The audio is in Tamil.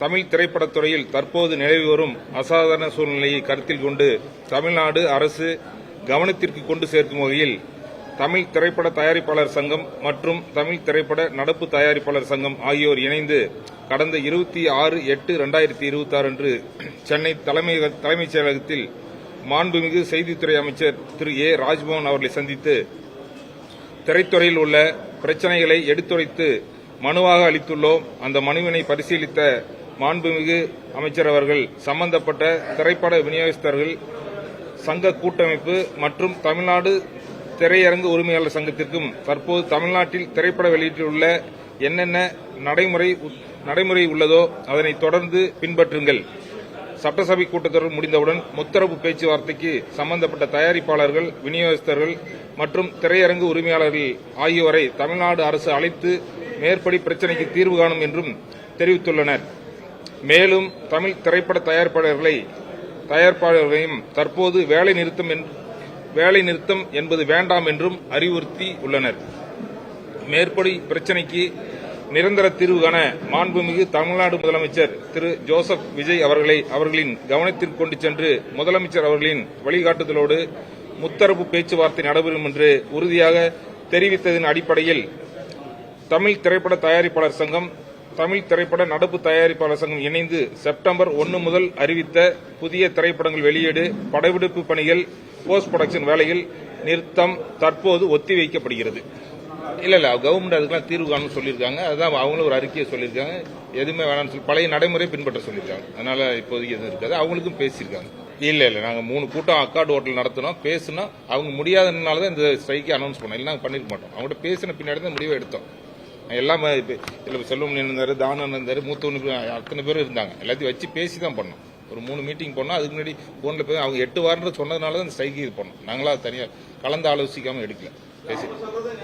தமிழ் திரைப்படத்துறையில் தற்போது நிலவி வரும் அசாதாரண சூழ்நிலையை கருத்தில் கொண்டு தமிழ்நாடு அரசு கவனத்திற்கு கொண்டு சேர்க்கும் வகையில் தமிழ் திரைப்பட தயாரிப்பாளர் சங்கம் மற்றும் தமிழ் திரைப்பட நடப்பு தயாரிப்பாளர் சங்கம் ஆகியோர் இணைந்து கடந்த 26/8/2026 அன்று சென்னை தலைமைச் செயலகத்தில் மாண்புமிகு செய்தித்துறை அமைச்சர் திரு ஏ ராஜ்மோகன் அவர்களை சந்தித்து திரைத்துறையில் உள்ள பிரச்சினைகளை எடுத்துரைத்து மனுவாக அளித்துள்ளோம். அந்த மனுவினை பரிசீலித்த மாண்புமிகு அமைச்சர் அவர்கள் சம்பந்தப்பட்ட திரைப்பட விநியோகஸ்தர்கள் சங்க கூட்டமைப்பு மற்றும் தமிழ்நாடு திரையரங்கு உரிமையாளர் சங்கத்திற்கும் தற்போது தமிழ்நாட்டில் திரைப்பட வெளியீட்டில் உள்ள என்னென்ன நடைமுறை உள்ளதோ அதனை தொடர்ந்து பின்பற்றுங்கள். சட்டசபை கூட்டத்தொடர் முடிந்தவுடன் முத்தரப்பு பேச்சுவார்த்தைக்கு சம்பந்தப்பட்ட தயாரிப்பாளர்கள், விநியோகஸ்தர்கள் மற்றும் திரையரங்கு உரிமையாளர்கள் ஆகியோரை தமிழ்நாடு அரசு அழைத்து மேற்படி பிரச்சினைக்கு தீர்வு காணும் என்றும் தெரிவித்துள்ளனர். மேலும் தமிழ் திரைப்பட தயாரிப்பாளர்களையும் தற்போது வேலை நிறுத்தம் என்பது வேண்டாம் என்றும் அறிவுறுத்தி உள்ளனர். மேற்படி பிரச்சினைக்கு நிரந்தர தீர்வு காண மாண்புமிகு தமிழ்நாடு முதலமைச்சர் திரு ஜோசப் விஜய் அவர்களின் கவனத்திற்கு கொண்டு சென்று முதலமைச்சர் அவர்களின் வழிகாட்டுதலோடு முத்தரப்பு பேச்சுவார்த்தை நடைபெறும் என்று உறுதியாக தெரிவித்ததன் அடிப்படையில் தமிழ் திரைப்பட தயாரிப்பாளர் சங்கம், தமிழ் திரைப்பட நடப்பு தயாரிப்பாளர் சங்கம் இணைந்து செப்டம்பர் 1 முதல் அறிவித்த புதிய திரைப்படங்கள் வெளியீடு, படப்பிடிப்பு பணிகள், போஸ்ட் புரொடக்ஷன் வேலைகள் நிறுத்தம் தற்போது ஒத்திவைக்கப்படுகிறது. இல்ல கவர்மெண்ட் அதுக்கெல்லாம் தீர்வு காணும் சொல்லியிருக்காங்க. அதுதான் அவங்களும் ஒரு அறிக்கையை சொல்லியிருக்காங்க. எதுவுமே வேணாம்னு சொல்லி பழைய நடைமுறை பின்பற்ற சொல்லியிருக்காங்க. அதனால இப்போதைக்கு எதுவும் இருக்காது. அவங்களுக்கும் பேசியிருக்காங்க. இல்ல நாங்க 3 கூட்டம் அக்கார்டு ஹோட்டல் நடத்தினோம், பேசினோம். அவங்க முடியாதனாலதான் இந்த ஸ்ட்ரைக்கை அனௌன்ஸ் பண்ணோம். இல்லைன்னா பண்ணிருக்க மாட்டோம். அவங்கள்ட்ட பேசின பின்னாடி தான் முடிவை எடுத்தோம். எல்லாம் செல்வமணி இருந்தாரு, தானன் இருந்தாரு, மூத்தவனு அத்தனை பேரும் இருந்தாங்க. எல்லாத்தையும் வச்சு பேசி தான் பண்ணோம். ஒரு 3 மீட்டிங் பண்ணோம். அதுக்கு முன்னாடி போன்ல போய் அவங்க 8 வாரம் சொன்னதுனால தான் ஸ்ட்ரைக்கு இது பண்ணோம். நாங்களா தனியாக கலந்து ஆலோசிக்காம எடுக்கல, பேசி